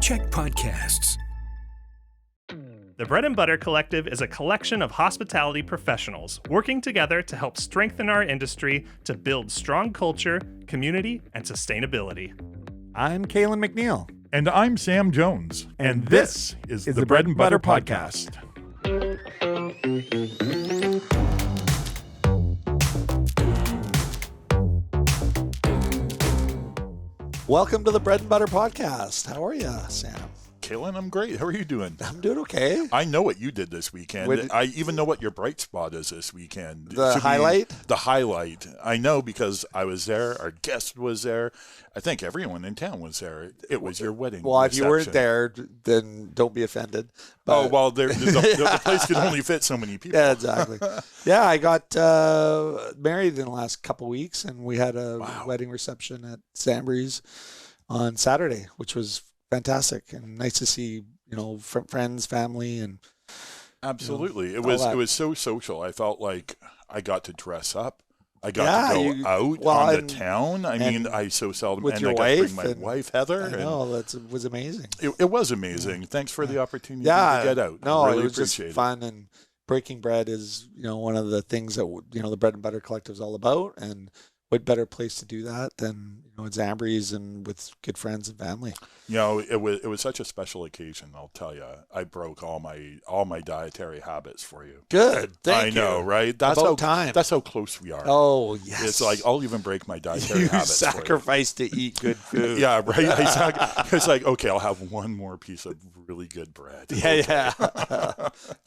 Check podcasts. The Bread and Butter Collective is a collection of hospitality professionals working together to help strengthen our industry to build strong culture, community, and sustainability. I'm Calen McNeil. And I'm Sam Jones. And this is the Bread and Butter Podcast. Welcome to the Bread and Butter Podcast. How are you, Sam? Calen, I'm great. How are you doing? I'm doing okay. I know what you did this weekend. I even know what your bright spot is this weekend. The highlight? The highlight. I know because I was there. Our guest was there. I think everyone in town was there. It was your wedding Well, reception. if you weren't there, then don't be offended. But, the place could only fit so many people. Yeah, exactly. Yeah, I got married in the last couple weeks, and we had a wedding reception at Sambry's on Saturday, which was fantastic and nice to see, friends, family, and absolutely. It was so social. I felt like I got to dress up. I got to go out on the town. I mean, I so seldom. With and your I got wife, to bring my wife, Heather. I know, that was amazing. It was amazing. Thanks for the opportunity to get out. No, really it was just appreciate fun, and breaking bread is, one of the things that, the Bread and Butter Collective is all about, and what better place to do that than, at Zambries and with good friends and family. It was such a special occasion. I'll tell you, I broke all my dietary habits for you. Good, thank you. I know, right? That's how close we are. Oh yes, it's like I'll even break my dietary habits. You sacrifice to eat good food. Yeah, right. It's like, okay, I'll have one more piece of really good bread. Yeah.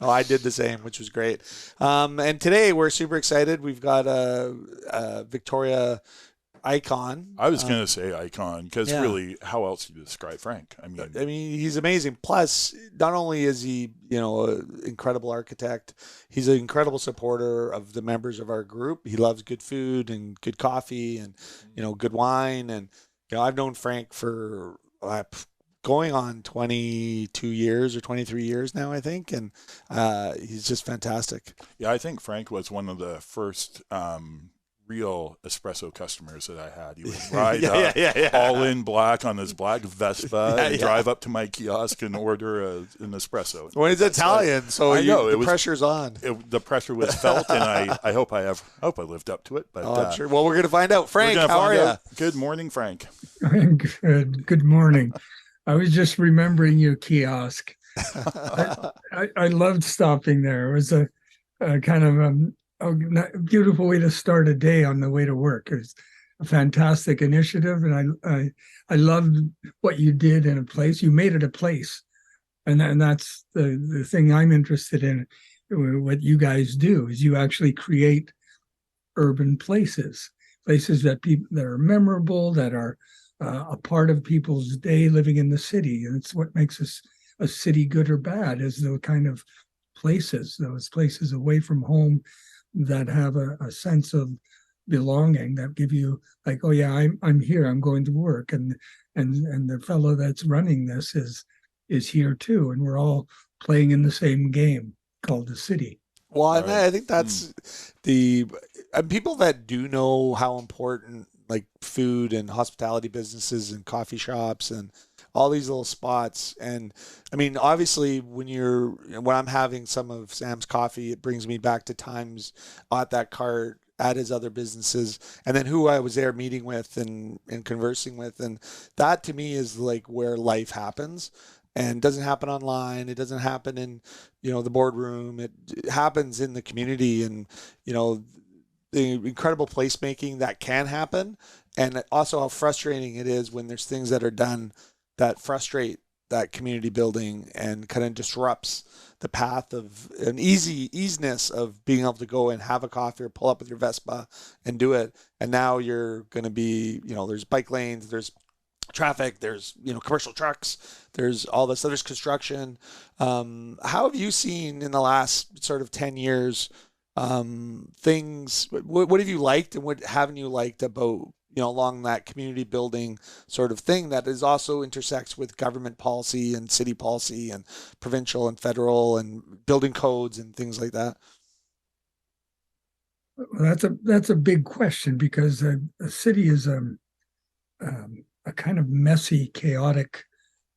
Oh, I did the same, which was great. And today we're super excited. We've got a Victoria icon. I was going to say icon because really, how else do you describe Frank? I mean, he's amazing. Plus, not only is he, an incredible architect, he's an incredible supporter of the members of our group. He loves good food and good coffee and, good wine. And, I've known Frank for going on 22 years or 23 years now, I think. And he's just fantastic. Yeah, I think Frank was one of the first real espresso customers that I had. He would ride all in black on his black Vespa and drive up to my kiosk and order an espresso. Well, he's Italian, so I know the pressure's on. The pressure was felt, and I hope I lived up to it. But I'm sure. Well, we're going to find out. Frank, how are you? Good morning, Frank. I'm good. Good morning. I was just remembering your kiosk. I loved stopping there. It was a kind of a beautiful way to start a day on the way to work. It's a fantastic initiative, and I loved what you did in a place. You made it a place, and that's the thing I'm interested in. What you guys do is you actually create urban places that are memorable, that are a part of people's day living in the city, and it's what makes us a city good or bad. Is the kind of those places away from home that have a sense of belonging, that give you like, oh yeah, I'm here, I'm going to work, and the fellow that's running this is here too, and we're all playing in the same game called the city. Well, and I think that's people that do know how important like food and hospitality businesses and coffee shops and all these little spots. And I mean, obviously when I'm having some of Sam's coffee, it brings me back to times at that cart, at his other businesses, and then who I was there meeting with and conversing with. And that to me is like where life happens, and doesn't happen online. It doesn't happen in, the boardroom. It happens in the community, and, the incredible placemaking that can happen, and also how frustrating it is when there's things that are done that frustrate that community building and kind of disrupts the path of an easiness of being able to go and have a coffee or pull up with your Vespa and do it. And now you're going to be, there's bike lanes, there's traffic, there's, commercial trucks, there's all this, there's construction. How have you seen in the last sort of 10 years things, what have you liked and what haven't you liked about, along that community building sort of thing that is also intersects with government policy and city policy and provincial and federal and building codes and things like that? Well, that's a big question, because a city is a kind of messy, chaotic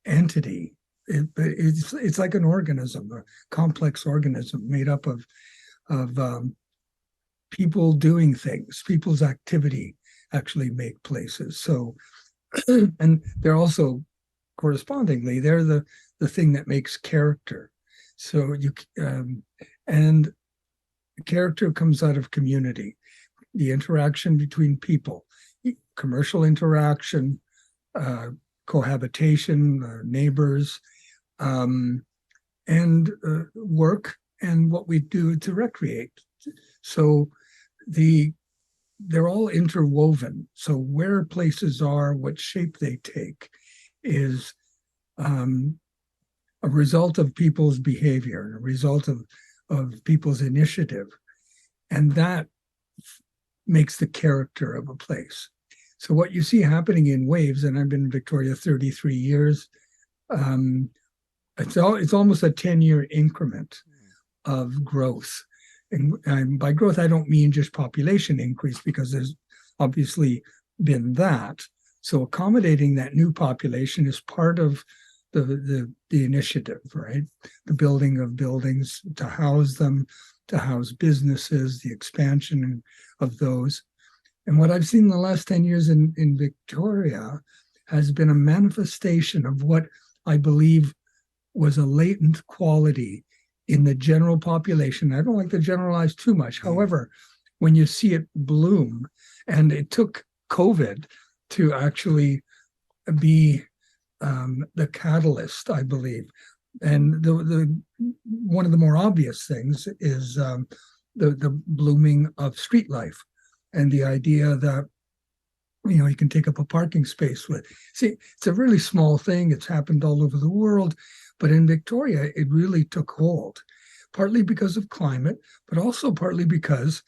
entity. It's like an organism, a complex organism made up of people doing things. People's activity actually make places. So, and they're also correspondingly, they're the thing that makes character. So and character comes out of community, the interaction between people, commercial interaction, cohabitation, neighbors, and work, and what we do to recreate. So they're all interwoven. So where places are, what shape they take, is a result of people's behavior, a result of people's initiative. And that makes the character of a place. So what you see happening in waves, and I've been in Victoria 33 years, it's almost a 10-year increment of growth. And by growth, I don't mean just population increase, because there's obviously been that. So accommodating that new population is part of the initiative, right? The building of buildings to house them, to house businesses, the expansion of those. And what I've seen in the last 10 years in Victoria has been a manifestation of what I believe was a latent quality in the general population. I don't like to generalize too much. However, when you see it bloom, and it took COVID to actually be the catalyst, I believe. And the one of the more obvious things is the blooming of street life, and the idea that, you know, you can take up a parking space with. See, it's a really small thing. It's happened all over the world, but in Victoria, it really took hold, partly because of climate, but also partly because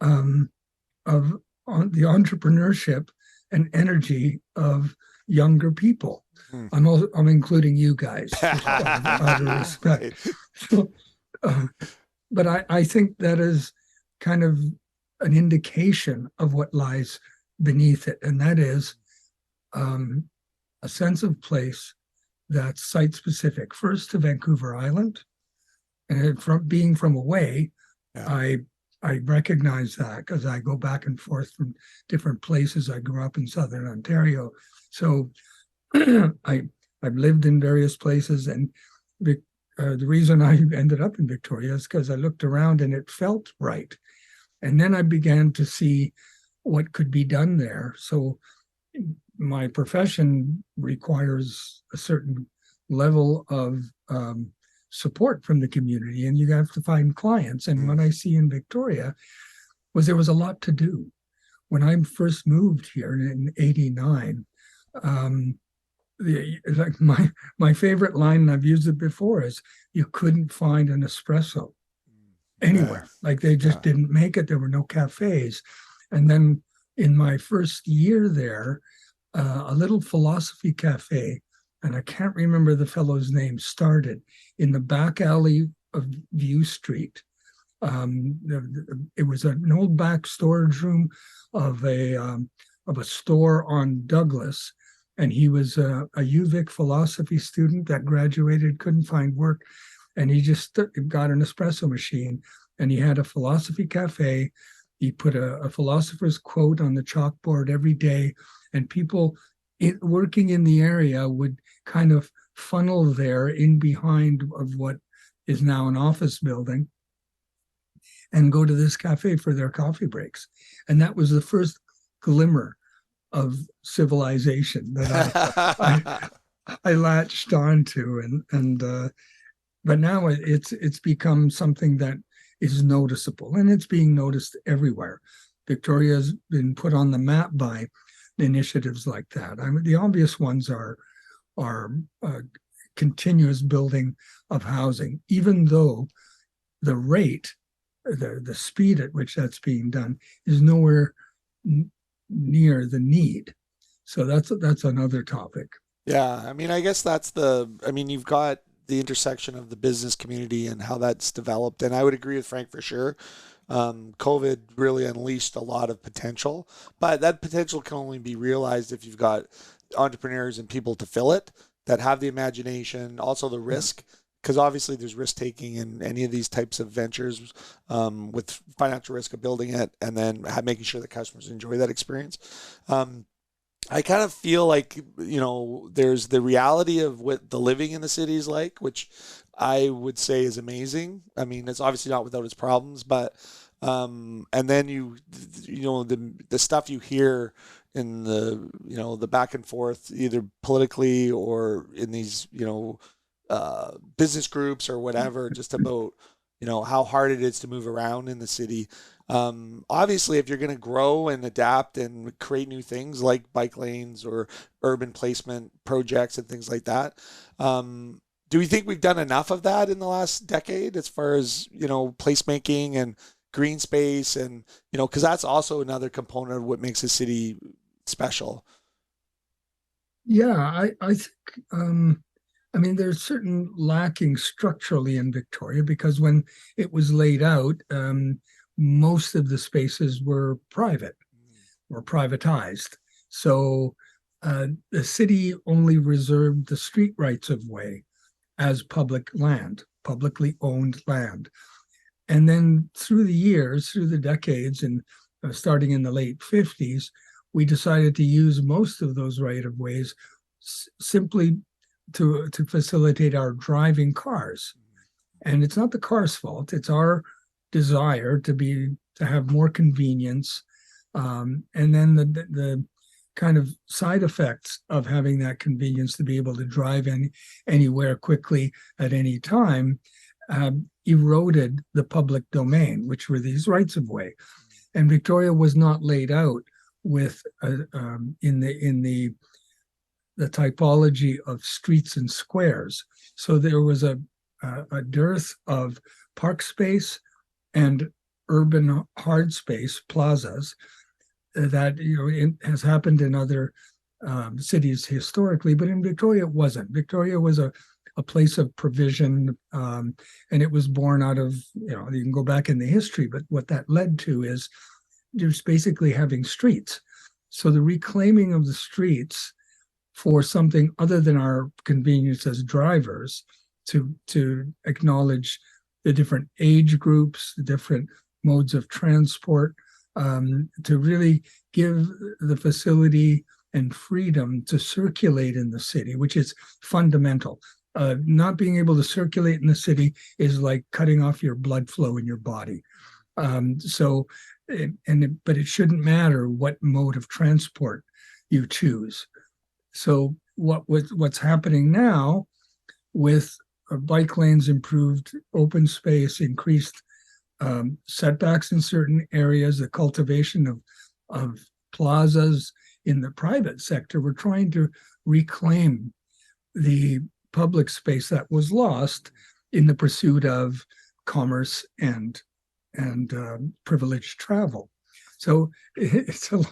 of the entrepreneurship and energy of younger people. I'm including you guys, just out of respect. So, but I think that is kind of an indication of what lies beneath it, and that is a sense of place that's site-specific. First to Vancouver Island, and from being from away, I recognize that because I go back and forth from different places. I grew up in Southern Ontario, so I've lived in various places, and the reason I ended up in Victoria is because I looked around and it felt right. And then I began to see what could be done there. So my profession requires a certain level of support from the community, and you have to find clients. And what I see in Victoria was there was a lot to do. When I first moved here in '89, like my favorite line, and I've used it before, is you couldn't find an espresso anywhere. Like they just didn't make it. There were no cafes. And then in my first year there, a little philosophy cafe, and I can't remember the fellow's name, started in the back alley of View Street. It was an old back storage room of a store on Douglas. And he was a UVic philosophy student that graduated, couldn't find work. And he just got an espresso machine, and he had a philosophy cafe. He put a philosopher's quote on the chalkboard every day, and people working in the area would kind of funnel there in behind of what is now an office building and go to this cafe for their coffee breaks. And that was the first glimmer of civilization that I latched onto, but now it's become something that is noticeable, and it's being noticed everywhere. Victoria's been put on the map by initiatives like that. I mean, the obvious ones are continuous building of housing, even though the rate, the speed at which that's being done is nowhere near the need. So that's another topic. Yeah, I mean, I guess you've got the intersection of the business community and how that's developed. And I would agree with Frank for sure. COVID really unleashed a lot of potential, but that potential can only be realized if you've got entrepreneurs and people to fill it. that have the imagination, also the risk, because obviously there's risk taking in any of these types of ventures, with financial risk of building it and then making sure that customers enjoy that experience. I kind of feel like, there's the reality of what the living in the city is like, which I would say is amazing. I mean, it's obviously not without its problems, but and then the stuff you hear in the back and forth, either politically or in these business groups or whatever, just about how hard it is to move around in the city. Obviously, if you're going to grow and adapt and create new things like bike lanes or urban placement projects and things like that, do we think we've done enough of that in the last decade as far as placemaking and green space, and because that's also another component of what makes a city special? Yeah, I think there's certain lacking structurally in Victoria, because when it was laid out, most of the spaces were private or privatized. So the city only reserved the street rights of way as public land, publicly owned land. And then through the decades, and starting in the late 50s, we decided to use most of those right of ways simply to facilitate our driving cars. And it's not the car's fault, it's our desire to have more convenience. And then the kind of side effects of having that convenience to be able to drive anywhere quickly at any time eroded the public domain, which were these rights of way. And Victoria was not laid out with in the typology of streets and squares. So there was a dearth of park space and urban hard space plazas that has happened in other cities historically, but in Victoria it wasn't. Victoria was a place of provision, and it was born out of, you can go back in the history, but what that led to is just basically having streets. So the reclaiming of the streets for something other than our convenience as drivers, to acknowledge the different age groups, the different modes of transport, to really give the facility and freedom to circulate in the city, which is fundamental. Not being able to circulate in the city is like cutting off your blood flow in your body. But it shouldn't matter what mode of transport you choose. So what's happening now with bike lanes, improved open space, increased setbacks in certain areas, the cultivation of plazas in the private sector, we're trying to reclaim the public space that was lost in the pursuit of commerce and privileged travel. So it's a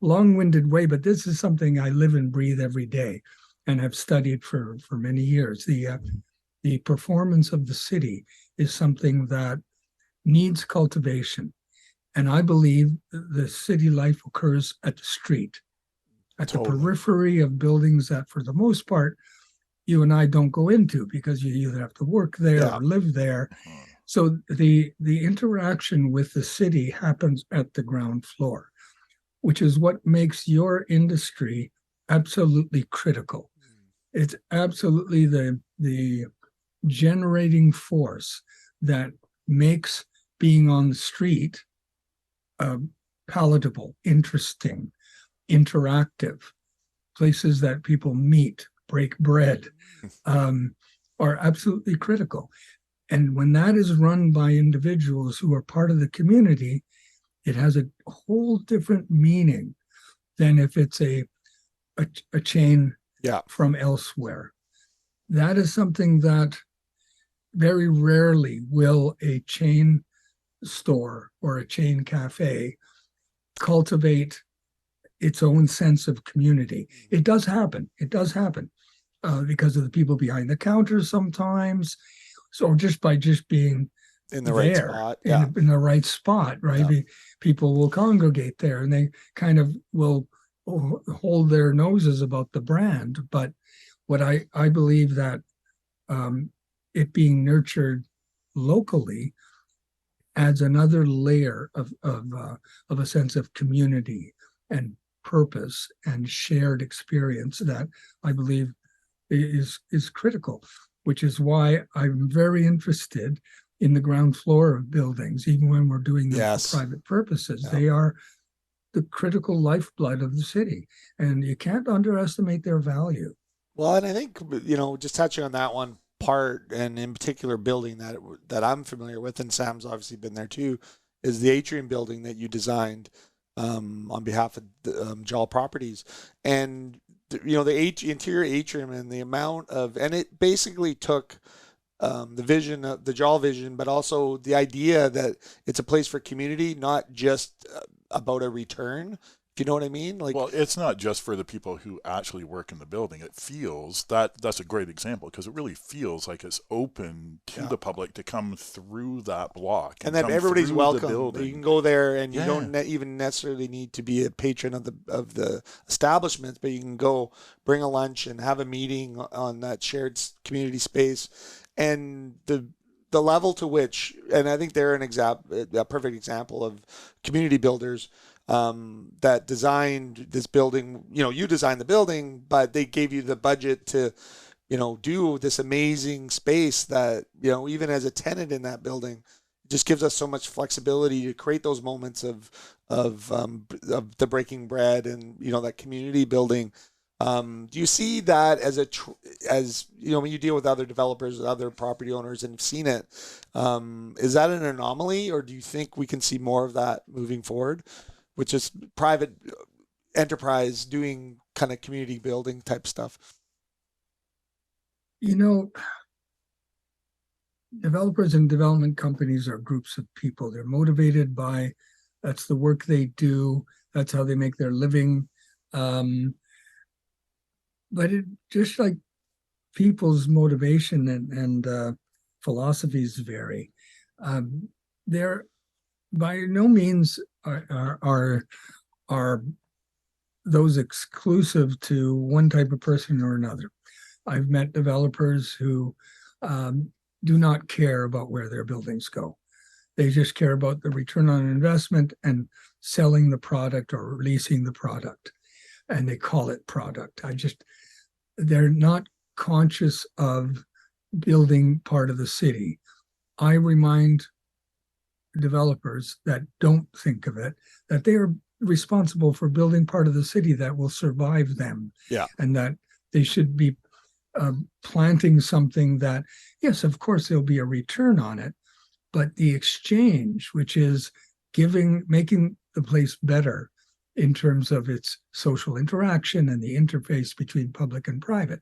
long-winded way, but this is something I live and breathe every day and have studied for many years. The performance of the city is something that needs cultivation. And I believe the city life occurs at the street, at the periphery of buildings that, for the most part, you and I don't go into because you either have to work there or live there. So the interaction with the city happens at the ground floor, which is what makes your industry absolutely critical. It's absolutely the generating force that makes being on the street palatable, interesting, interactive, places that people meet, break bread, are absolutely critical. And when that is run by individuals who are part of the community, it has a whole different meaning than if it's a chain from elsewhere. That is something that very rarely will a chain store or a chain cafe cultivate its own sense of community. It does happen. Because of the people behind the counter sometimes, so just by being in the right spot, in the right spot, right? People will congregate there, and they kind of will hold their noses about the brand. But what I believe that it being nurtured locally adds another layer of a sense of community and purpose and shared experience that I believe is critical, which is why I'm very interested in the ground floor of buildings, even when we're doing them for private purposes. Yeah. They are the critical lifeblood of the city, and you can't underestimate their value. Well, and I think, just touching on that one part, and in particular building that I'm familiar with, and Sam's obviously been there too, is the atrium building that you designed on behalf of Jal Properties. And the interior atrium and the amount of, and it basically took the vision of the Jal vision, but also the idea that it's a place for community, not just about a return. If you know what I mean? Like, well, it's not just for the people who actually work in the building. It feels that's a great example, because it really feels like it's open to the public to come through that block, and that everybody's welcome. You can go there, and you don't even necessarily need to be a patron of the establishments, but you can go bring a lunch and have a meeting on that shared community space. And the level to which, and I think they're a perfect example of community builders that designed this building. You designed the building, but they gave you the budget to, do this amazing space that, even as a tenant in that building, just gives us so much flexibility to create those moments of the breaking bread and, that community building. Do you see that as when you deal with other developers, other property owners, and you've seen it, is that an anomaly, or do you think we can see more of that moving forward, which is private enterprise doing kind of community building type stuff? Developers and development companies are groups of people. They're motivated by, that's the work they do. That's how they make their living. But it just like people's motivation and philosophies vary. They're by no means are those exclusive to one type of person or another. I've met developers who do not care about where their buildings go. They just care about the return on investment and selling the product or releasing the product. And they call it product. They're not conscious of building part of the city. I remind developers that don't think of it, that they are responsible for building part of the city that will survive them. Yeah. And that they should be planting something that, yes, of course, there'll be a return on it, but the exchange, which is making the place better, in terms of its social interaction and the interface between public and private,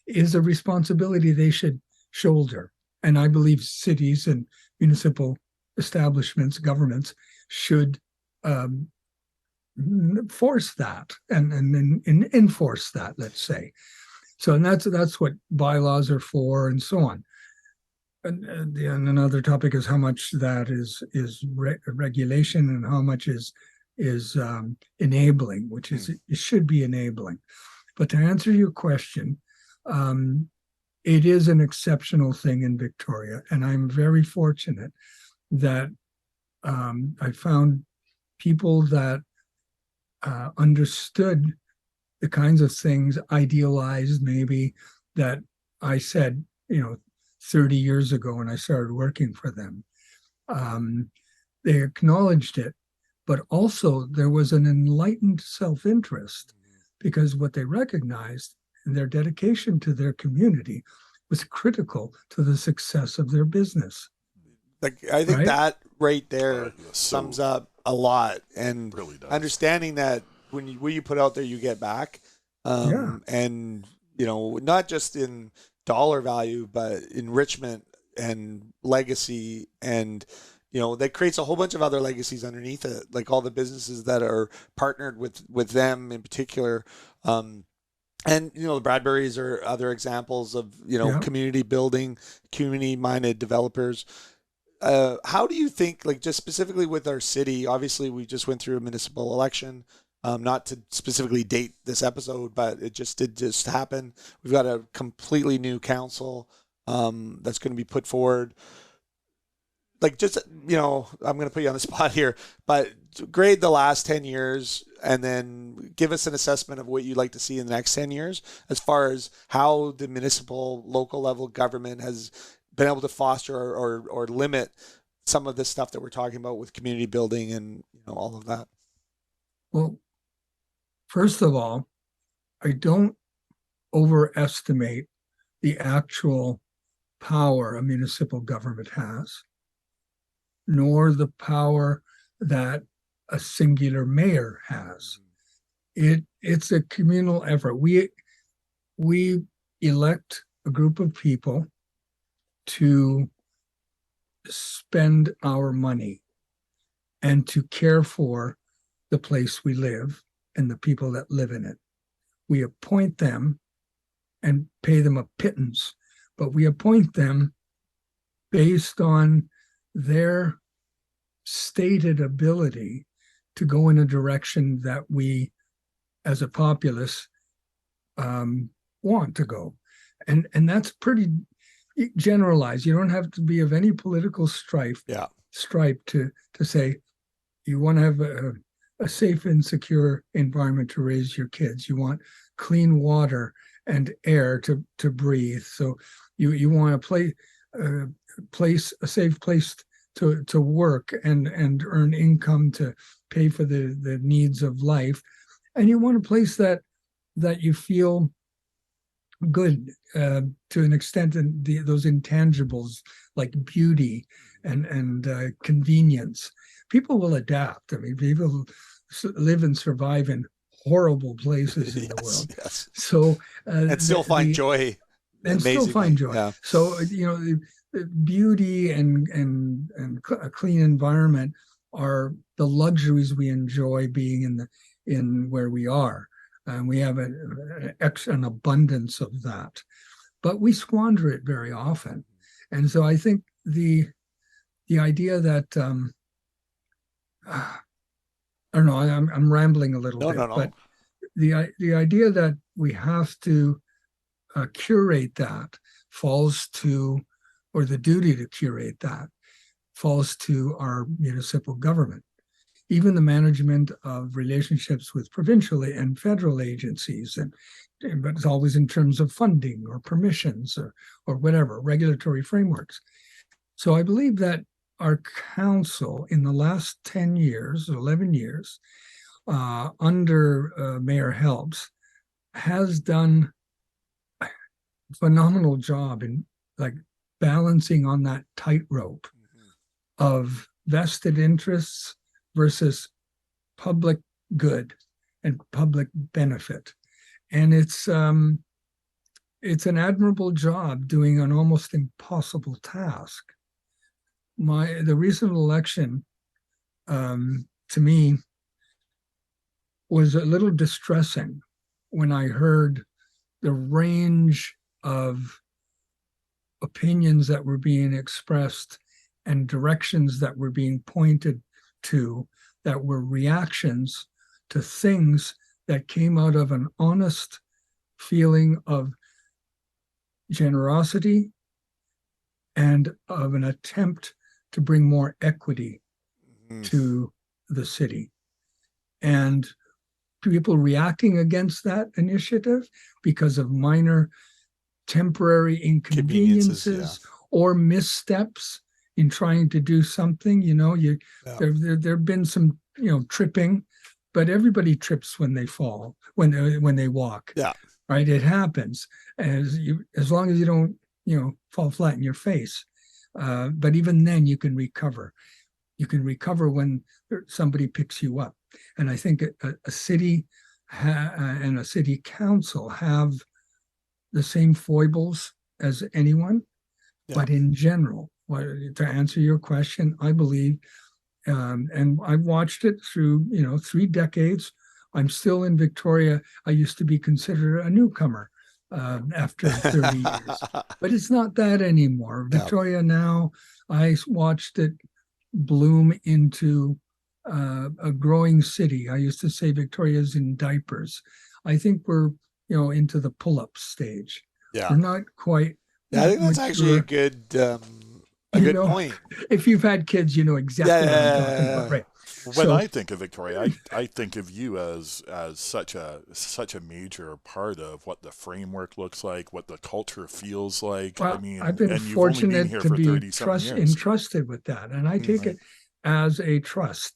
is a responsibility they should shoulder. And I believe cities and municipal establishments, governments, should force that and enforce that, let's say. So, and that's what bylaws are for, and so on. And another topic is how much that is regulation and how much is enabling, which is it should be enabling. But to answer your question, it is an exceptional thing in Victoria, and I'm very fortunate that I found people that understood the kinds of things, idealized maybe, that I said 30 years ago when I started working for them. They acknowledged it. But also there was an enlightened self-interest, because what they recognized in their dedication to their community was critical to the success of their business. Like, I think that right there sums up a lot, and really understanding that when you put out there, you get back. And, not just in dollar value, but enrichment and legacy, and that creates a whole bunch of other legacies underneath it, like all the businesses that are partnered with them in particular. And, the Bradburys are other examples of, community building, community-minded developers. How do you think, like, just specifically with our city, obviously we just went through a municipal election. Not to specifically date this episode, but it just did just happen. We've got a completely new council that's going to be put forward. Like, just, I'm going to put you on the spot here, but grade the last 10 years and then give us an assessment of what you'd like to see in the next 10 years as far as how the municipal, local level government has been able to foster or limit some of this stuff that we're talking about with community building and all of that. Well, first of all, I don't overestimate the actual power a municipal government has, nor the power that a singular mayor has. It's a communal effort. We elect a group of people to spend our money and to care for the place we live and the people that live in it. We appoint them and pay them a pittance, but we appoint them based on their stated ability to go in a direction that we as a populace want to go. And that's pretty generalized. You don't have to be of any political stripe to say you want to have a safe and secure environment to raise your kids. You want clean water and air to breathe. So you want to a safe place to work and earn income to pay for the needs of life. And you want a place that you feel good to an extent, and those intangibles like beauty and convenience. People will adapt. I mean, people live and survive in horrible places in the world. Yes. So and still find joy. And still find joy. Yeah. So beauty and a clean environment are the luxuries we enjoy being in where we are. And we have an abundance of that, but we squander it very often. And so I think the idea that I don't know, I'm rambling a little bit, but the idea that we have to curate that falls to, or the duty to curate that falls to our municipal government. Even the management of relationships with provincial and federal agencies, but it's always in terms of funding or permissions or whatever, regulatory frameworks. So I believe that our council in the last 10 years, 11 years, under Mayor Helps, has done a phenomenal job in balancing on that tightrope of vested interests versus public good and public benefit. And it's an admirable job doing an almost impossible task. The recent election, to me, was a little distressing when I heard the range of opinions that were being expressed and directions that were being pointed to that were reactions to things that came out of an honest feeling of generosity and of an attempt to bring more equity to the city. And people reacting against that initiative because of minor temporary inconveniences or missteps in trying to do something. There have been some tripping, but everybody trips when they fall, when they walk. Yeah. Right. It happens as long as you don't fall flat in your face. But even then you can recover. You can recover when somebody picks you up. And I think a city and a city council have the same foibles as anyone, but in general, to answer your question, I believe, and I've watched it through 3 decades. I'm still in Victoria. I used to be considered a newcomer after 30 years, but it's not that anymore. Victoria now, I watched it bloom into a growing city. I used to say Victoria's in diapers. I think we're, into the pull-up stage. Yeah. We're not quite. Yeah, I think that's actually a good point. If you've had kids, you know exactly what I'm talking about, right? When I think of Victoria, I think of you as such a major part of what the framework looks like, what the culture feels like. Well, I mean, I've been and you've only been fortunate here to for be 30-something years. entrusted with that, and I take it as a trust.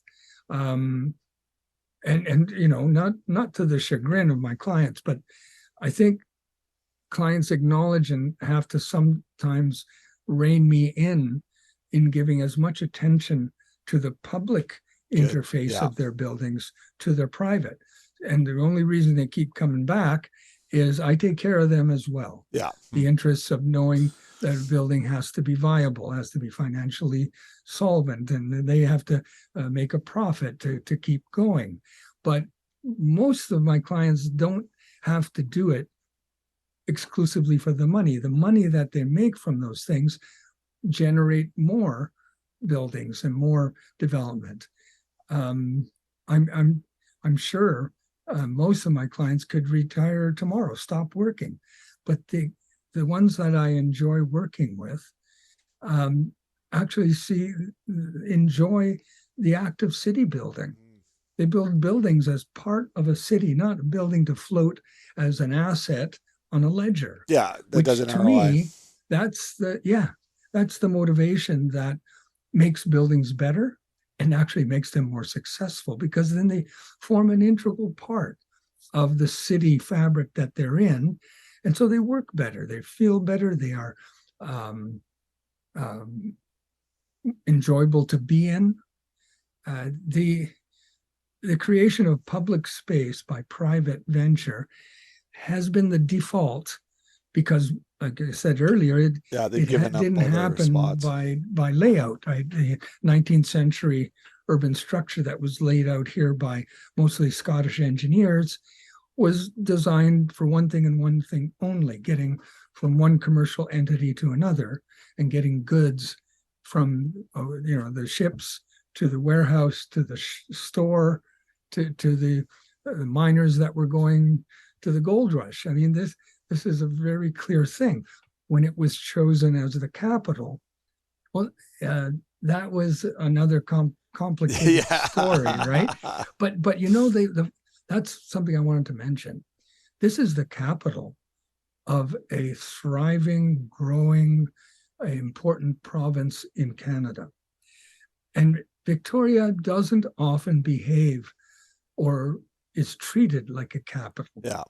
And not to the chagrin of my clients, but I think clients acknowledge and have to sometimes rein me in giving as much attention to the public interface of their buildings to their private. And the only reason they keep coming back is I take care of them as well. Yeah. The interests of knowing that a building has to be viable, has to be financially solvent, and they have to make a profit to keep going. But most of my clients don't have to do it exclusively for the money. The money that they make from those things generate more buildings and more development. I'm sure most of my clients could retire tomorrow, stop working, but the ones that I enjoy working with actually enjoy the act of city building. They build buildings as part of a city, not a building to float as an asset on a ledger. Yeah, that doesn't to ROI. me, that's the motivation that makes buildings better and actually makes them more successful, because then they form an integral part of the city fabric that they're in. And so they work better, they feel better, they are enjoyable to be in. The creation of public space by private venture has been the default because, like I said earlier, it didn't happen by layout. The 19th century urban structure that was laid out here by mostly Scottish engineers was designed for one thing and one thing only: getting from one commercial entity to another and getting goods from the ships to the warehouse to the store to the miners that were going to the gold rush. I mean, this is a very clear thing. When it was chosen as the capital, well, that was another complicated story, right? But that's something I wanted to mention. This is the capital of a thriving, growing, important province in Canada. And Victoria doesn't often behave or is treated like a capital. Yeah.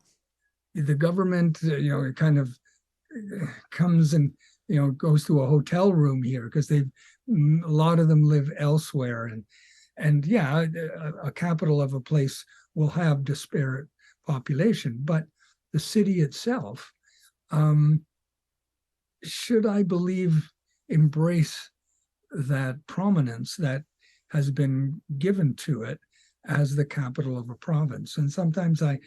The government, it kind of comes and, goes to a hotel room here because a lot of them live elsewhere. And a capital of a place will have disparate population, but the city itself, should, I believe, embrace that prominence that has been given to it as the capital of a province. And sometimes I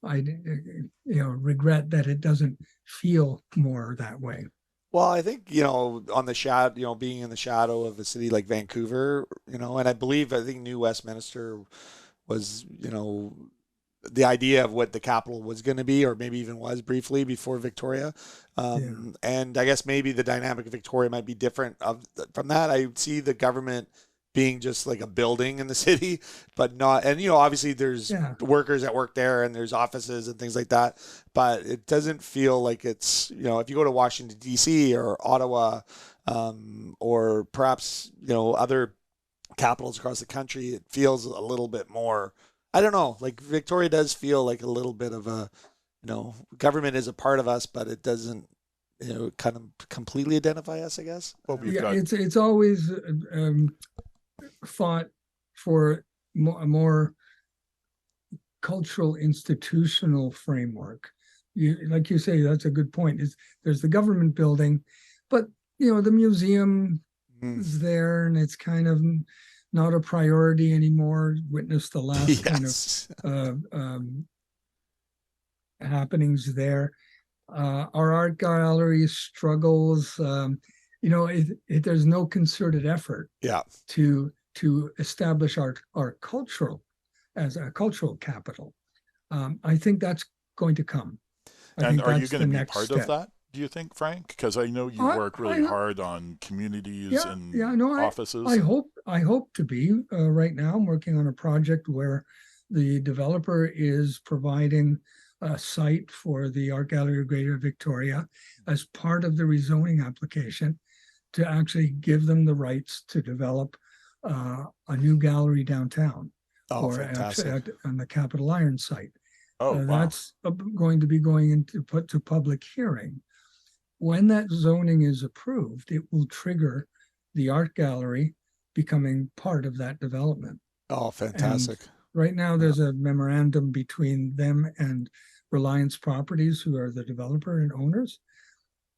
regret that it doesn't feel more that way. Well, I think, on the shadow, being in the shadow of a city like Vancouver, and I think New Westminster was, the idea of what the capital was going to be, or maybe even was briefly before Victoria. And I guess maybe the dynamic of Victoria might be different from that. I see the government being just like a building in the city, but not, and obviously there's workers that work there and there's offices and things like that, but it doesn't feel like it's, if you go to Washington, DC or Ottawa, or perhaps, other capitals across the country, it feels a little bit more, I don't know, like Victoria does feel like a little bit of a, government is a part of us, but it doesn't, kind of completely identify us, I guess. It's always fought for a more cultural institutional framework. Like you say, that's a good point. There's the government building, but the museum is there, and it's kind of not a priority anymore. Witness the last kind of happenings there. Our art gallery struggles. There's no concerted effort to to establish our cultural as a cultural capital. I think that's going to come. I And think are you that's going to the be next part step. of that, do you think, Frank? Because I know you work really hard on communities and offices. I hope to be. Right now, I'm working on a project where the developer is providing a site for the Art Gallery of Greater Victoria as part of the rezoning application to actually give them the rights to develop a new gallery downtown. Oh, fantastic. On the Capitol Iron site. Oh, wow. That's going to be going into public hearing. When that zoning is approved, it will trigger the art gallery becoming part of that development. Oh, fantastic. And right now, there's a memorandum between them and Reliance Properties, who are the developer and owners.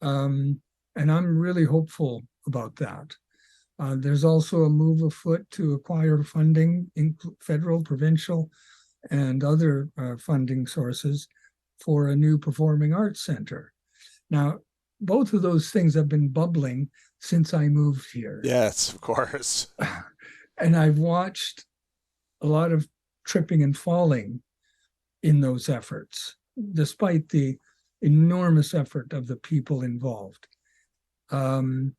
And I'm really hopeful about that. There's also a move afoot to acquire funding in federal, provincial, and other funding sources for a new performing arts center. Now, both of those things have been bubbling since I moved here. Yes, of course. And I've watched a lot of tripping and falling in those efforts, despite the enormous effort of the people involved. And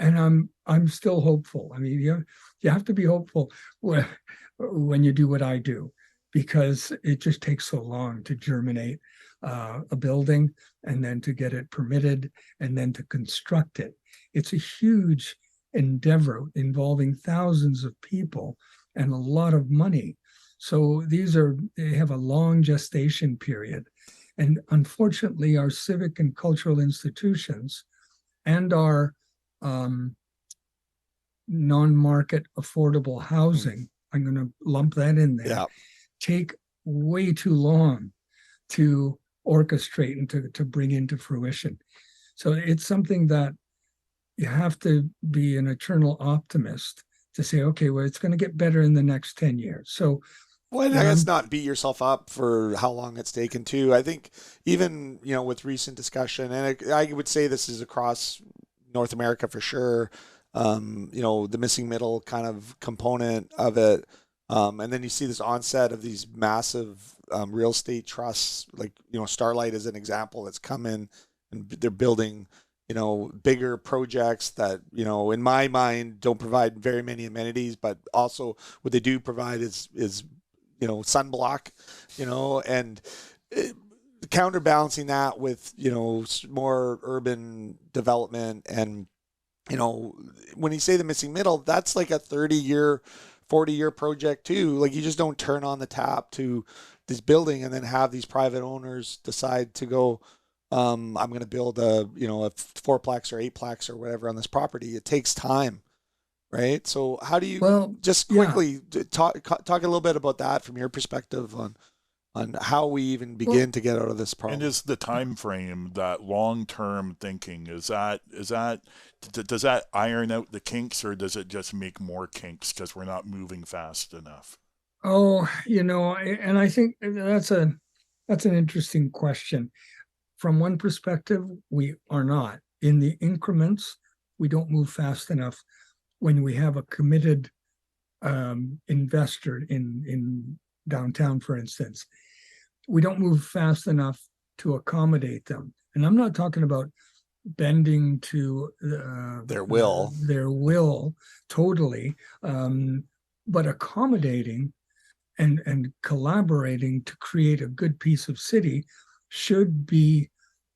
I'm still hopeful. I mean, you have to be hopeful when you do what I do, because it just takes so long to germinate a building and then to get it permitted and then to construct it. It's a huge endeavor involving thousands of people and a lot of money. So they have a long gestation period. And unfortunately, our civic and cultural institutions and our non-market affordable housing, I'm going to lump that in there, take way too long to orchestrate and to bring into fruition. So it's something that you have to be an eternal optimist to say, okay, well, it's going to get better in the next 10 years. So well, I guess not beat yourself up for how long it's taken too. I think even, with recent discussion, and I would say this is across North America for sure, the missing middle kind of component of it. And then you see this onset of these massive real estate trusts, like, Starlight is an example that's come in and they're building, bigger projects that, in my mind don't provide very many amenities, but also what they do provide is sunblock, and counterbalancing that with, more urban development. And, when you say the missing middle, that's like a 30-year, 40-year project too. Like, you just don't turn on the tap to this building and then have these private owners decide to go, I'm going to build a 4-plex or 8-plex or whatever on this property. It takes time, right? So how do you just quickly talk a little bit about that from your perspective on how we even begin to get out of this problem? And is the time frame, that long-term thinking, does that iron out the kinks, or does it just make more kinks because we're not moving fast enough? Oh, and I think that's an interesting question. From one perspective, we are not. In the increments, we don't move fast enough when we have a committed investor in downtown, for instance. We don't move fast enough to accommodate them. And I'm not talking about bending to their will totally, but accommodating and collaborating to create a good piece of city should be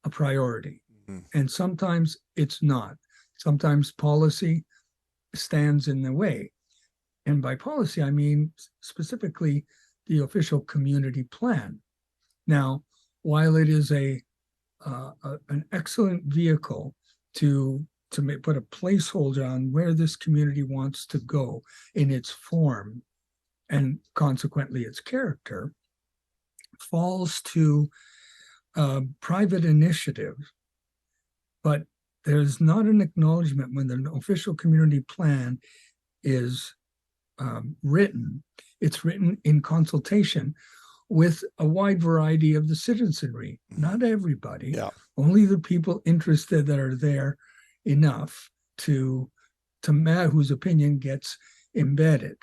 a priority. Mm-hmm. And sometimes it's not. Sometimes policy stands in the way. And by policy, I mean specifically the official community plan. Now, while it is an excellent vehicle to put a placeholder on where this community wants to go in its form and consequently its character, falls to private initiative, but there's not an acknowledgement when the official community plan is written. It's written in consultation with a wide variety of the citizenry, not everybody, only the people interested that are there enough to whose opinion gets embedded.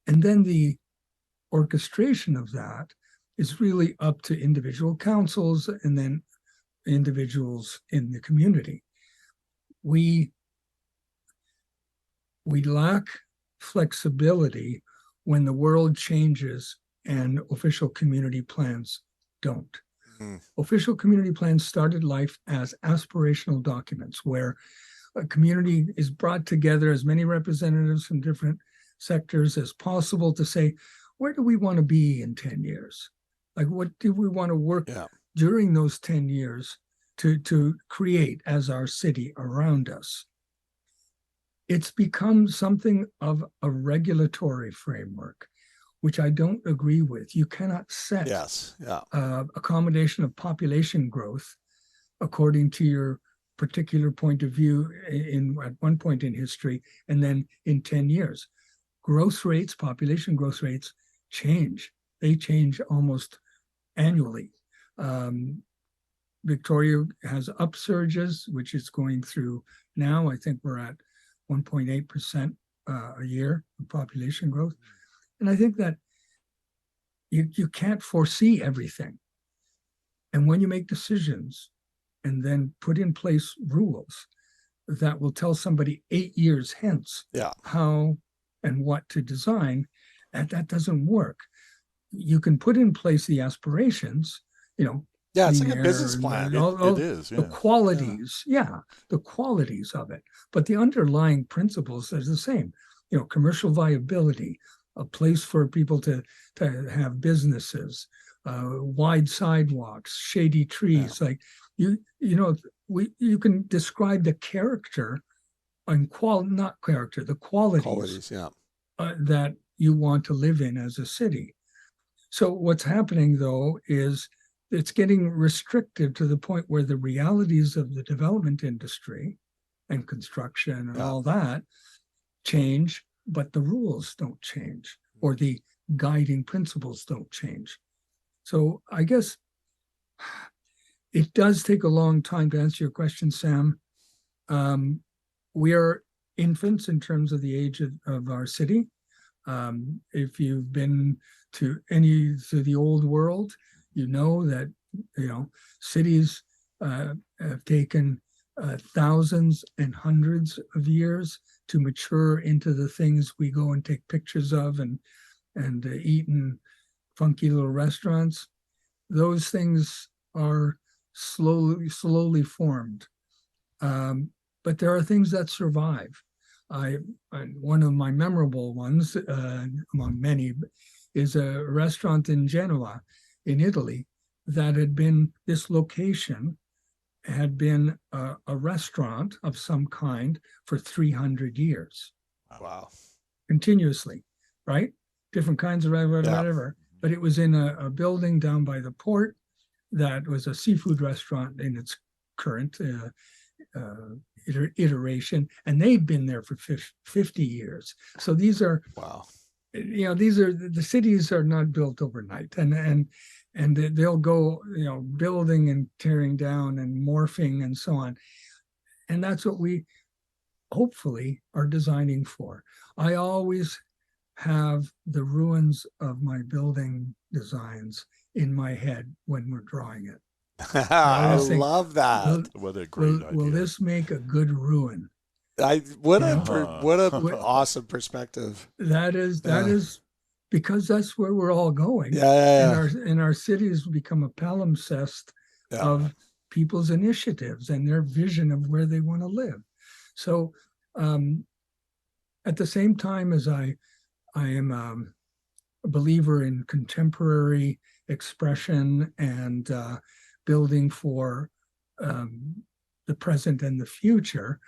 And then the orchestration of that is really up to individual councils and then individuals in the community. We lack flexibility when the world changes and official community plans don't. Official community plans started life as aspirational documents where a community is brought together, as many representatives from different sectors as possible, to say, where do we want to be in 10 years? Like, what do we want to work during those 10 years to create as our city around us? It's become something of a regulatory framework, which I don't agree with. You cannot set accommodation of population growth according to your particular point of view at one point in history, and then in 10 years. Growth rates, population growth rates change. They change almost annually. Victoria has upsurges, which is going through now. I think we're at 1.8% a year of population growth. And I think that you can't foresee everything. And when you make decisions and then put in place rules that will tell somebody 8 years hence how and what to design, that doesn't work. You can put in place the aspirations, it's like a business plan. It is. The qualities, the qualities of it. But the underlying principles are the same. Commercial viability, a place for people to have businesses, wide sidewalks, shady trees. Like you can describe the character and the qualities that you want to live in as a city. So what's happening though is it's getting restricted to the point where the realities of the development industry and construction and all that change, but the rules don't change, or the guiding principles don't change. So I guess it does take a long time to answer your question, Sam. We are infants in terms of the age of our city. If you've been to the old world, you know that cities have taken thousands and hundreds of years to mature into the things we go and take pictures of and eat in funky little restaurants. Those things are slowly formed, but there are things that survive. One of my memorable ones, among many, is a restaurant in Genoa, in Italy, that this location had been a restaurant of some kind for 300 years. Wow. Continuously, right? Different kinds of whatever. But it was in a building down by the port that was a seafood restaurant in its current iteration, and they'd been there for 50 years. So these are the cities are not built overnight, and they'll go building and tearing down and morphing and so on, and that's what we hopefully are designing for. I always have the ruins of my building designs in my head when we're drawing it. I love that. What a great idea. Will this make a good ruin? What a awesome perspective. That is because that's where we're all going. And our cities become a palimpsest of people's initiatives and their vision of where they want to live. So at the same time as I am a believer in contemporary expression and building for the present and the future,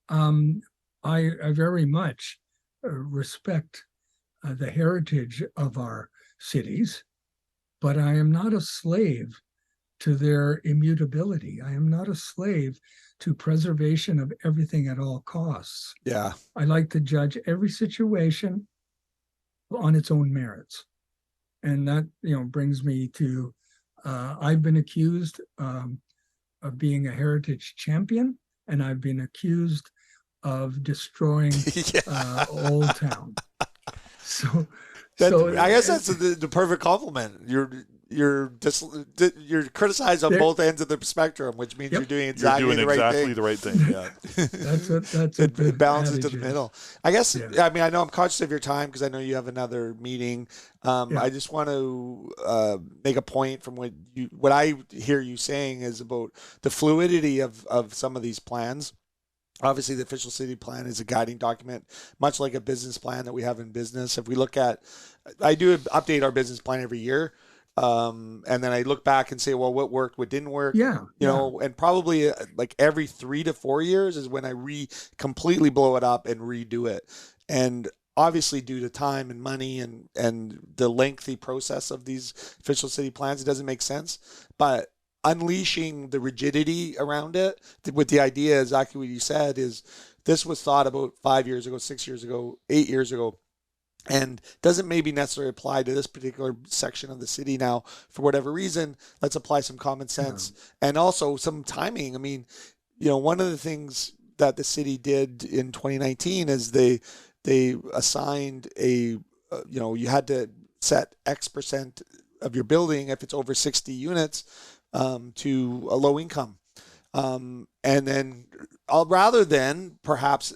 I very much respect the heritage of our cities, but I am not a slave to their immutability. I am not a slave to preservation of everything at all costs. Yeah. I like to judge every situation on its own merits. And that, brings me to, I've been accused of being a heritage champion, and I've been accused of destroying Old Town. So, I guess that's the perfect compliment. You're criticized on both ends of the spectrum, which means you're doing exactly the right thing. Yeah, that's it balances to the middle. I guess. Yeah. I mean, I know I'm conscious of your time because I know you have another meeting. I just want to make a point from what I hear you saying is about the fluidity of some of these plans. Obviously, the official city plan is a guiding document, much like a business plan that we have in business. If we look at, I do update our business plan every year. And then I look back and say, well, what worked, what didn't work, you know, and probably like every 3 to 4 years is when I completely blow it up and redo it. And obviously due to time and money and the lengthy process of these official city plans, it doesn't make sense. But unleashing the rigidity around it with the idea, exactly what you said, is this was thought about 5 years ago, 6 years ago, 8 years ago, and doesn't maybe necessarily apply to this particular section of the city now for whatever reason. Let's apply some common sense and also some timing. I mean, you know, one of the things that the city did in 2019 is they assigned you know, you had to set X percent of your building, if it's over 60 units, to a low income. And then rather than perhaps,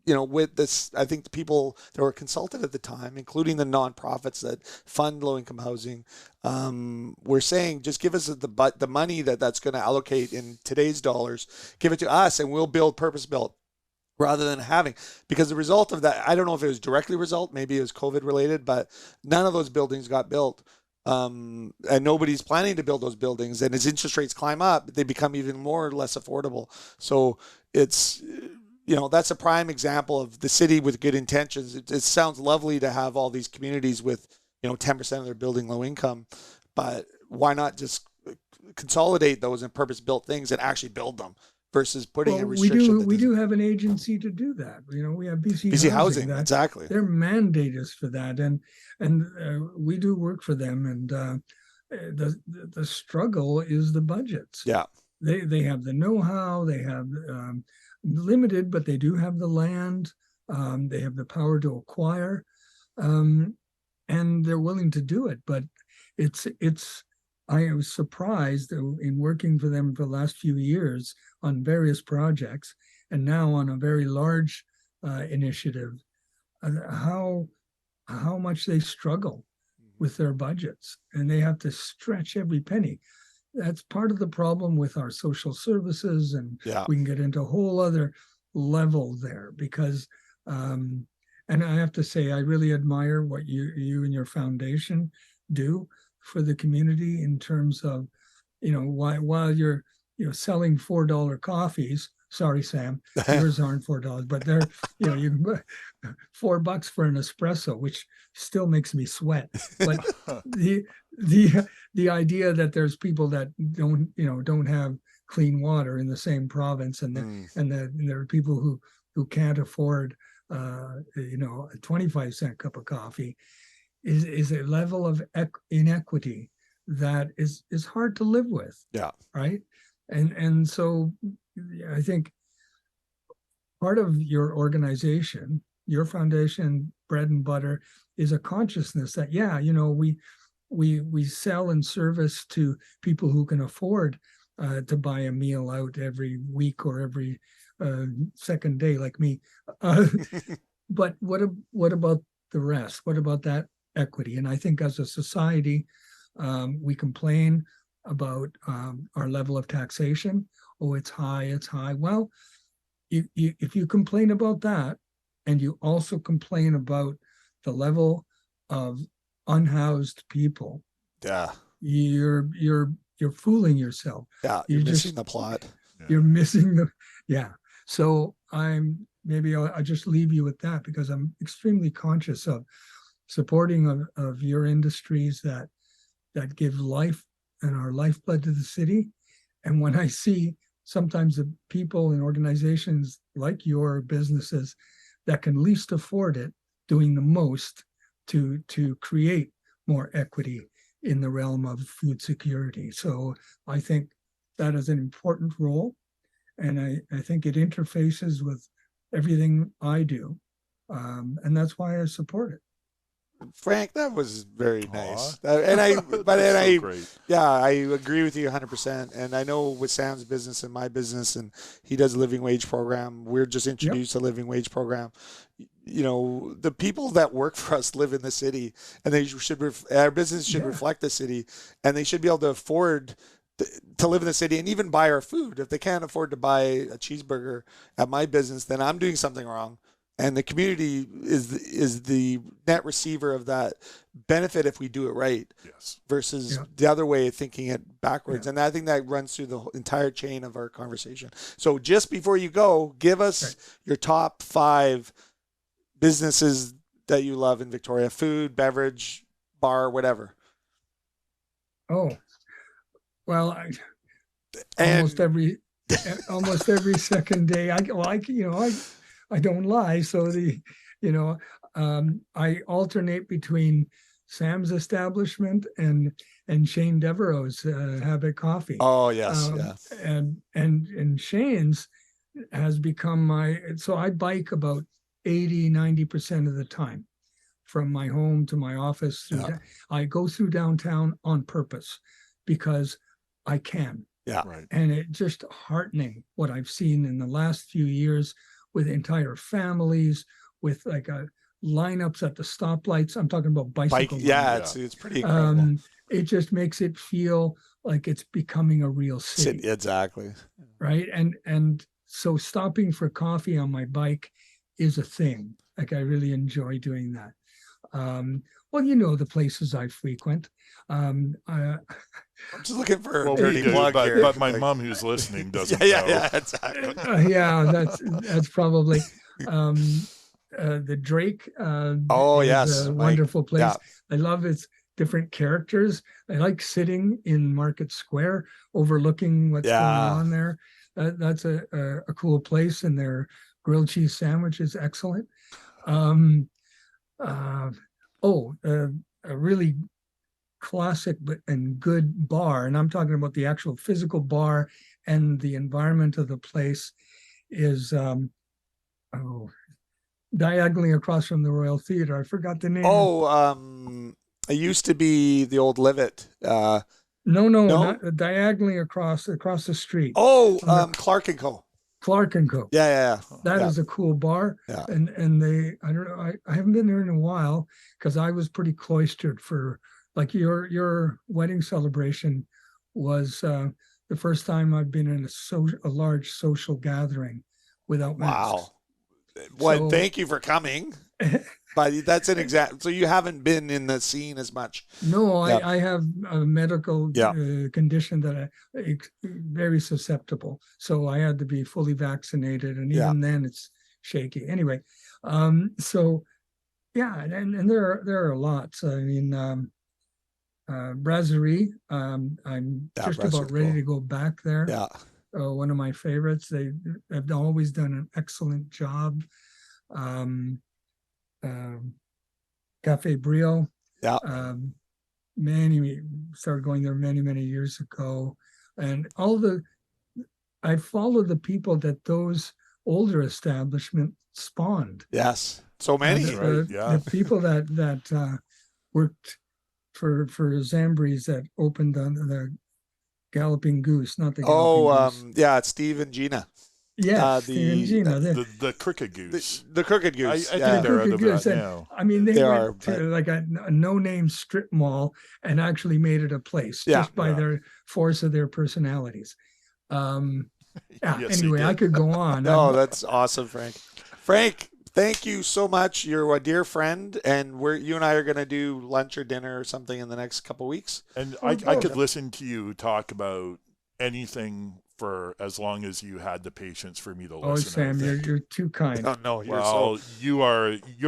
you know, with this, I think the people that were consulted at the time, including the nonprofits that fund low-income housing, were saying, just give us the money that's going to allocate in today's dollars, give it to us, and we'll build purpose-built, rather than having, because the result of that, I don't know if it was directly result, maybe it was COVID related, but none of those buildings got built. And nobody's planning to build those buildings. And as interest rates climb up, they become even more or less affordable. So it's, you know, that's a prime example of the city with good intentions. It sounds lovely to have all these communities with, you know, 10% of their building low income, but why not just consolidate those and purpose-built things and actually build them versus putting a restriction? We do have an agency to do that. You know, we have BC Housing exactly. They're mandated for that, and we do work for them. And the struggle is the budgets. Yeah, they have the know-how. They have limited, but they do have the land. They have the power to acquire, and they're willing to do it. But I was surprised in working for them for the last few years on various projects, and now on a very large initiative, how much they struggle with their budgets, and they have to stretch every penny. That's part of the problem with our social services, and we can get into a whole other level there because, and I have to say, I really admire what you and your foundation do for the community in terms of, you know, while you're selling $4 coffees. Sorry, Sam, yours aren't $4, but they're, you know, you $4 for an espresso, which still makes me sweat. But the idea that there's people that don't have clean water in the same province, and there are people who can't afford a 25-cent cup of coffee is a level of inequity that is hard to live with. Yeah. Right. And so I think part of your organization, your foundation, bread and butter, is a consciousness that, we sell and service to people who can afford to buy a meal out every week or every second day, like me. But what about the rest? What about that equity? And I think as a society, we complain about our level of taxation. Oh, it's high. Well, if you complain about that, and you also complain about the level of unhoused people, you're fooling yourself. Yeah, you're missing the plot. You're missing So I'll just leave you with that, because I'm extremely conscious of supporting of your industries that give life and our lifeblood to the city. And when I see sometimes the people and organizations like your businesses that can least afford it doing the most to create more equity in the realm of food security. So I think that is an important role. And I think it interfaces with everything I do. And that's why I support it. Frank, that was very nice. Great. Yeah, I agree with you 100%. And I know with Sam's business and my business, and he does a living wage program. We're just introduced a living wage program. You know, the people that work for us live in the city, and they should our business should reflect the city, and they should be able to afford to live in the city and even buy our food. If they can't afford to buy a cheeseburger at my business, then I'm doing something wrong. And the community is the net receiver of that benefit if we do it right. Yes. Versus the other way of thinking it backwards. And I think that runs through the entire chain of our conversation. So just before you go, give us your top 5 businesses that you love in Victoria: food, beverage, bar, whatever. Oh, well, almost every second day. I don't lie. So I alternate between Sam's establishment and Shane Devereaux's Habit Coffee. Oh yes, And Shane's has become so I bike about 80-90% of the time from my home to my office. I go through downtown on purpose because I can. Yeah. Right. And it's just heartening what I've seen in the last few years with entire families, with lineups at the stoplights. I'm talking about bicycle. It's pretty incredible. It just makes it feel like it's becoming a real city. Exactly. Right. And so stopping for coffee on my bike is a thing. Like I really enjoy doing that. Well, the places I frequent. I'm just looking for a dirty plug here. But my mom who's listening doesn't know. Yeah, exactly. That's probably the Drake. Is a wonderful place. Yeah. I love its different characters. I like sitting in Market Square, overlooking what's going on there. That's a cool place, and their grilled cheese sandwich is excellent. A really classic and good bar, and I'm talking about the actual physical bar and the environment of the place, is diagonally across from the Royal Theatre. I forgot the name. It used to be the old Livet. No, not diagonally across the street. Clark and Co. Clark and Co. Yeah. That is a cool bar. Yeah. And they, I don't know, I haven't been there in a while because I was pretty cloistered for, like, your wedding celebration was the first time I've been in a large social gathering without masks. Wow. Well, thank you for coming. But that's an exact. So you haven't been in the scene as much. No, I have a medical condition that I'm very susceptible. So I had to be fully vaccinated, and even then it's shaky. Anyway, and there are lots. I mean, Brasserie. I'm just about ready to go back there. Yeah. One of my favorites. They have always done an excellent job. Cafe Brio. Yeah. Started going there many years ago, and I followed the people that those older establishments spawned. Yes, so many. The people that worked for Zambres that opened on the Galloping Goose, not the Galloping Goose. It's Steve and Gina. Yeah, Steve and Gina. The Crooked Goose. The Crooked Goose. I think they're out of that now. I mean, they went to like a no-name strip mall and actually made it a place just by their force of their personalities. Anyway, I could go on. No, that's awesome, Frank. Frank, thank you so much. You're a dear friend, and you and I are going to do lunch or dinner or something in the next couple of weeks. And I could listen to you talk about anything for as long as you had the patience for me to listen. Oh, Sam, you're too kind. No, you're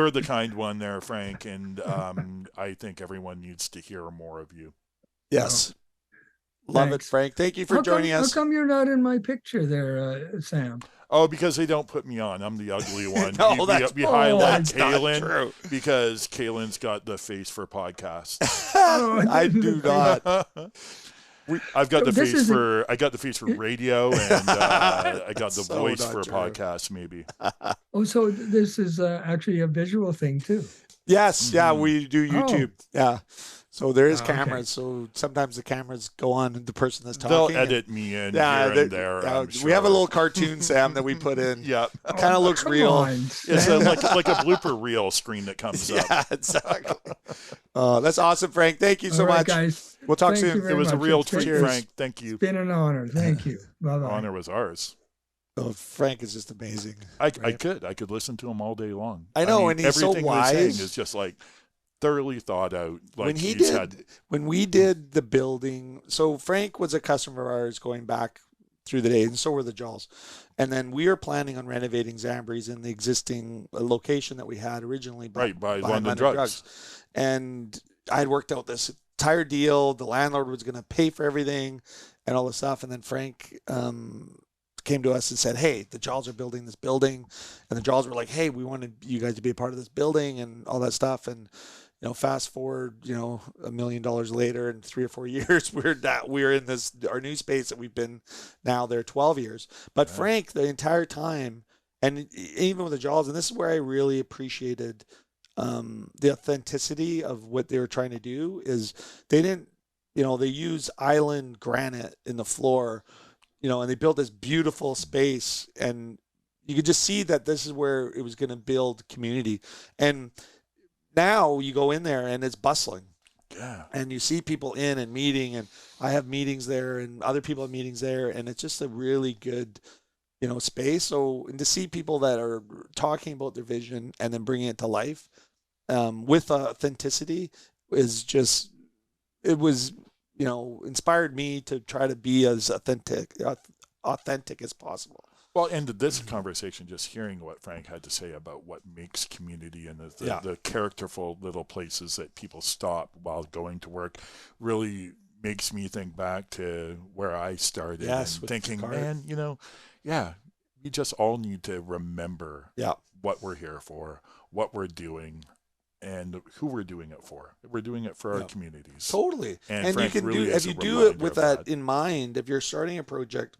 the kind one there, Frank, and I think everyone needs to hear more of you. Yes. Love it, Frank. Thank you for joining us. How come you're not in my picture there, Sam? Oh, because they don't put me on. I'm the ugly one. No, we highlight Calen not true. Because Calen's got the face for podcasts. I do not. I've got No, the this face isn't- for radio, and I got the So voice not for a true. podcast, maybe. Oh, so this is actually a visual thing too. Yes, yeah, Mhm. we do Oh. YouTube. Yeah. So there is Okay. cameras. So sometimes the cameras go on the person that's They'll talking. and- edit me in yeah, here and there. I'm we have a sure. little cartoon, Sam, that we put in. Yeah, Kinda looks come real. on, it's Sam. like a blooper reel screen that comes up. Yeah, exactly. That's awesome, Frank. Thank you so All right, much. guys. We'll talk Thank you soon. very It was a much. real It's been- treat, Cheers. Frank. Thank you. It's been an honor. Thank you. Bye bye. Honor was ours. Oh, Frank is just amazing. I Right. could listen to him all day long. I know, mean, and he's so everything he was saying wise. is just like thoroughly thought out. Like when he he's did, had, when we did the building, so Frank was a customer of ours going back through the days, and so were the Jaws. And then we are planning on renovating Zambrie's in the existing location that we had originally right by behind London Drugs. And I had worked out this entire deal. The landlord was going to pay for everything and all this stuff. And then Frank came to us and said, hey, the Jaws are building this building. And the Jaws were like, hey, we wanted you guys to be a part of this building and all that stuff. And, you know, fast forward, you know, $1 million later in 3 or 4 years, we're in this, our new space that we've been now there 12 years. But Yeah. Frank, the entire time, and even with the Jaws, and this is where I really appreciated the authenticity of what they were trying to do, is they didn't, you know, they use island granite in the floor, you know, and they built this beautiful space, and you could just see that this is where it was going to build community. And now you go in there and it's bustling, Yeah. and you see people in and meeting, and I have meetings there and other people have meetings there, and it's just a really good, you know, space. So, and to see people that are talking about their vision and then bringing it to life with authenticity is just, it was, you know, inspired me to try to be as authentic as possible. Well, and this conversation, just hearing what Frank had to say about what makes community and the characterful little places that people stop while going to work, really makes me think back to where I started, Yes, and with thinking, the cart. man, you know, yeah, we just all need to remember Yeah. what we're here for, what we're doing, and who we're doing it for. We're doing it for our Yeah. communities. Totally. And And you Frank can really do, is if a you do it reminder with of that that. in mind, if you're starting a project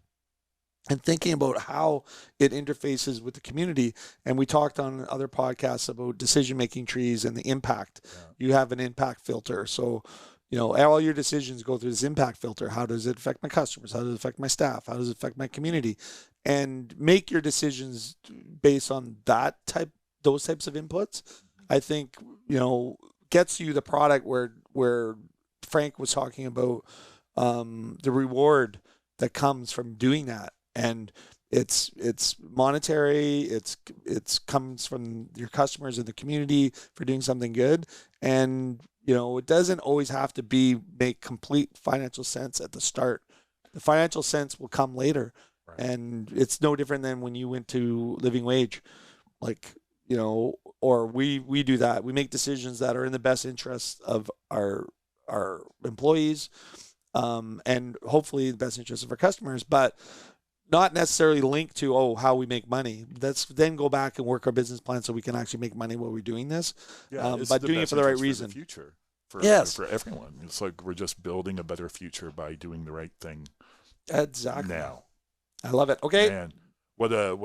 and thinking about how it interfaces with the community. And we talked on other podcasts about decision-making trees and the impact. Yeah. You have an impact filter. So, you know, all your decisions go through this impact filter. How does it affect my customers? How does it affect my staff? How does it affect my community? And make your decisions based on those types of inputs. I think, you know, gets you the product where Frank was talking about the reward that comes from doing that. And it's monetary, it's comes from your customers and the community for doing something good. And, you know, it doesn't always have to make complete financial sense at the start. The financial sense will come later. Right. And it's no different than when you went to living wage. Like, you know, or we do that. We make decisions that are in the best interest of our employees, and hopefully the best interest of our customers, but not necessarily linked to how we make money. Let's then go back and work our business plan so we can actually make money while we're doing this. Yeah, it's but the doing it best for the right interest reason. For the future, Yes. for everyone. It's like we're just building a better future by doing the right thing Exactly. now. I love it. Okay. Man, what a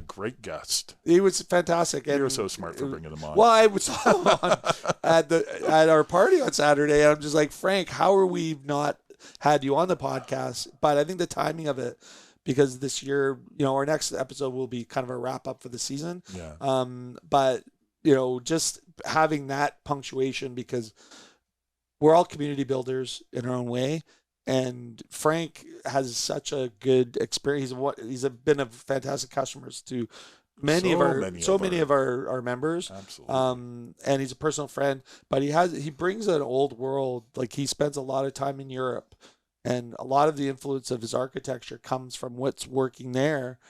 great guest. He was fantastic. You're And so smart for bringing him on. Well, I was on at our party on Saturday. I'm just like, Frank, how are we not had you on the podcast? But I think the timing of it, because this year, you know, our next episode will be kind of a wrap up for the season. Yeah. But you know, just having that punctuation, because we're all community builders in our own way. And Frank has such a good experience. He's been a fantastic customer to many of our members. Absolutely. And he's a personal friend, but he brings an old world. Like, he spends a lot of time in Europe, and a lot of the influence of his architecture comes from what's working there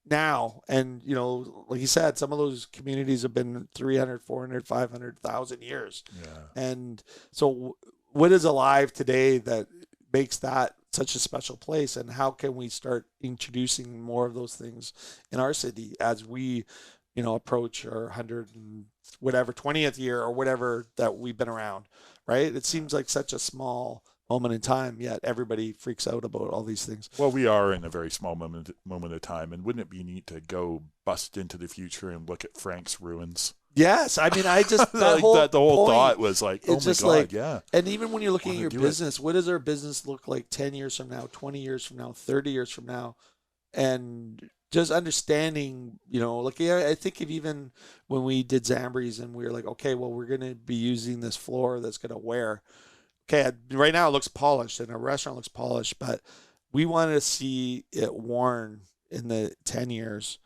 now. And, you know, like he said, some of those communities have been 300, 400, 500,000 years. Yeah. And so what is alive today that makes that such a special place, and how can we start introducing more of those things in our city as we, you know, approach our 100 and whatever 20th year or whatever that we've been around, right? It seems like such a small moment in time, yet everybody freaks out about all these things. Well, we are in a very small moment of time, and wouldn't it be neat to go bust into the future and look at Frank's ruins? Yes, I mean, I just the whole thought was like, oh my just God, like, yeah. And even when you're looking at your do business, what does our business look like 10 years from now, 20 years from now, 30 years from now? And just understanding, like, I think of even when we did Zambries and we were like, okay, well, we're going to be using this floor that's going to wear. Okay, right now it looks polished and our restaurant looks polished, but we wanted to see it worn in the 10 years,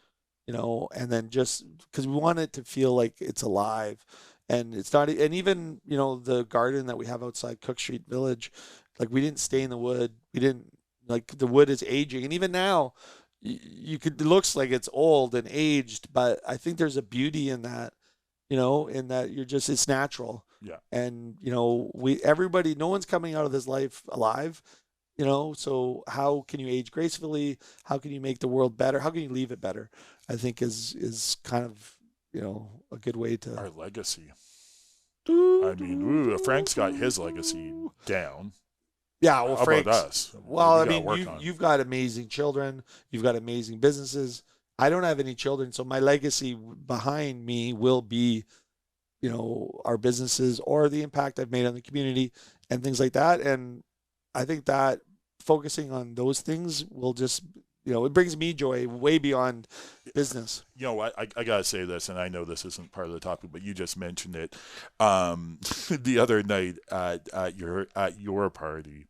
and then just because we want it to feel like it's alive. And it's not, and even, the garden that we have outside Cook Street Village, like we didn't stain the wood. We didn't, like, the wood is aging. And even now, it looks like it's old and aged, but I think there's a beauty in that, in that it's natural. Yeah. And, no one's coming out of this life alive, so how can you age gracefully? How can you make the world better? How can you leave it better? I think is kind of, a good way to. Our legacy. I mean, Frank's got his legacy down. Yeah, well, how Frank's, about us? Well, I mean, you've got amazing children. You've got amazing businesses. I don't have any children, so my legacy behind me will be, our businesses or the impact I've made on the community and things like that. And I think that focusing on those things will just, it brings me joy way beyond business. I gotta say this, and I know this isn't part of the topic, but you just mentioned it. The other night at your party,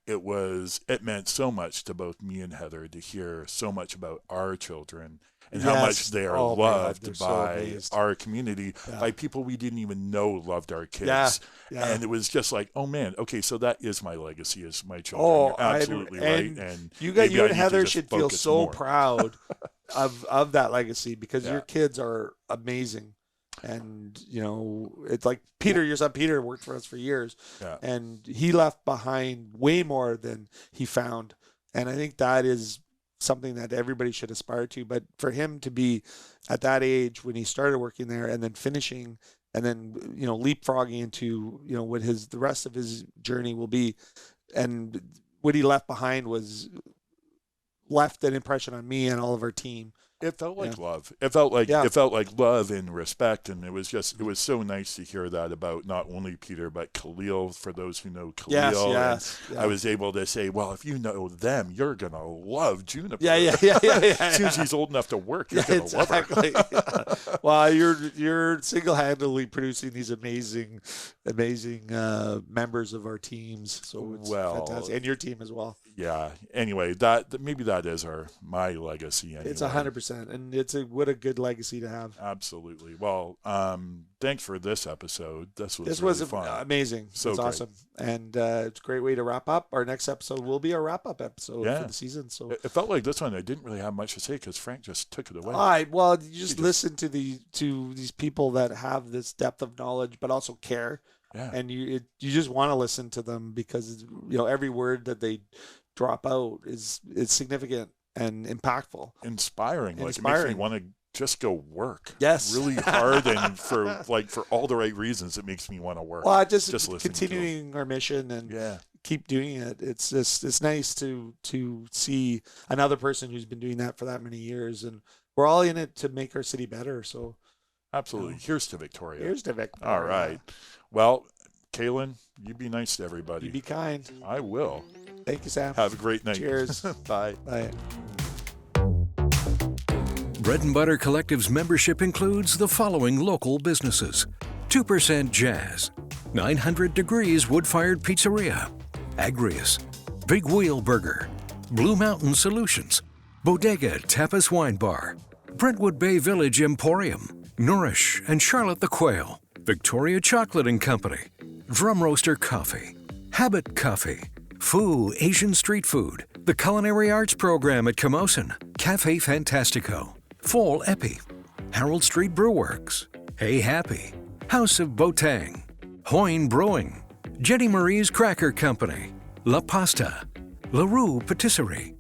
it meant so much to both me and Heather to hear so much about our children and how much they are loved by our community, by people we didn't even know loved our kids. Yeah. And it was just like, oh man, okay, so that is my legacy, is my children. Oh, you're absolutely right. And you and Heather should feel so proud of that legacy, because your kids are amazing. And, it's like Peter, your son Peter worked for us for years, and he left behind way more than he found. And I think that is something that everybody should aspire to. But for him to be at that age when he started working there and then finishing and then, leapfrogging into, what the rest of his journey will be, and what he left behind left an impression on me and all of our team. It felt like love. It felt like love and respect, and it was so nice to hear that about not only Peter but Khalil. For those who know Khalil, yes. I was able to say, well, if you know them, you're gonna love Juniper. Yeah. As soon as she's old enough to work, you're gonna love her. Well, you're single-handedly producing these amazing members of our teams. So it's fantastic, and your team as well. Yeah. Anyway, maybe that is my legacy. Anyway. It's 100%, and what a good legacy to have. Absolutely. Well, thanks for this episode. This was really fun. Amazing. So it's great. Awesome, and it's a great way to wrap up. Our next episode will be our wrap-up episode for the season. So it felt like this one I didn't really have much to say because Frank just took it away. All right. Well, you just listen to these people that have this depth of knowledge, but also care. Yeah. And you just want to listen to them because every word that they drop out is significant and impactful, inspiring. Like, it makes me want to just go work. Yes, really hard, and for all the right reasons, it makes me want to work. Well, just continuing our mission and keep doing it. It's nice to see another person who's been doing that for that many years, and we're all in it to make our city better. So, absolutely. Here's to Victoria. Here's to Victoria. All right. Well, Calen, you be nice to everybody. You be kind. I will. Thank you, Sam. Have a great night. Cheers. Bye. Bye. Bread and Butter Collective's membership includes the following local businesses: 2% Jazz, 900 Degrees Wood-Fired Pizzeria, Agrius, Big Wheel Burger, Blue Mountain Solutions, Bodega Tapas Wine Bar, Brentwood Bay Village Emporium, Nourish and Charlotte the Quail, Victoria Chocolate and Company, Drum Roaster Coffee, Habit Coffee, Foo Asian Street Food, the Culinary Arts Program at Camosun, Cafe Fantastico, Fall Epi, Harold Street Brewworks, Hey Happy, House of Botang, Hoyne Brewing, Jenny Marie's Cracker Company, La Pasta, La Rue Patisserie,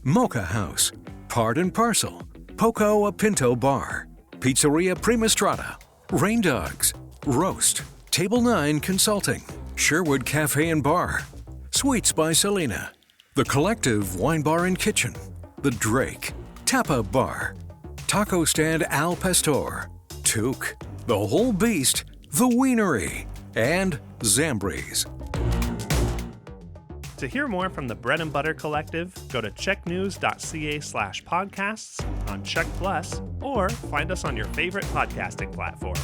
Mocha House, Part and Parcel, Poco a Pinto Bar, Pizzeria Prima Strada, Rain Dogs, Roast, Table 9 Consulting, Sherwood Cafe and Bar, Sweets by Selena, The Collective Wine Bar and Kitchen, The Drake, Tapa Bar, Taco Stand Al Pastor, Toque, The Whole Beast, The Wienery, and Zambres. To hear more from the Bread and Butter Collective, go to checknews.ca/podcasts, on Check Plus, or find us on your favorite podcasting platform.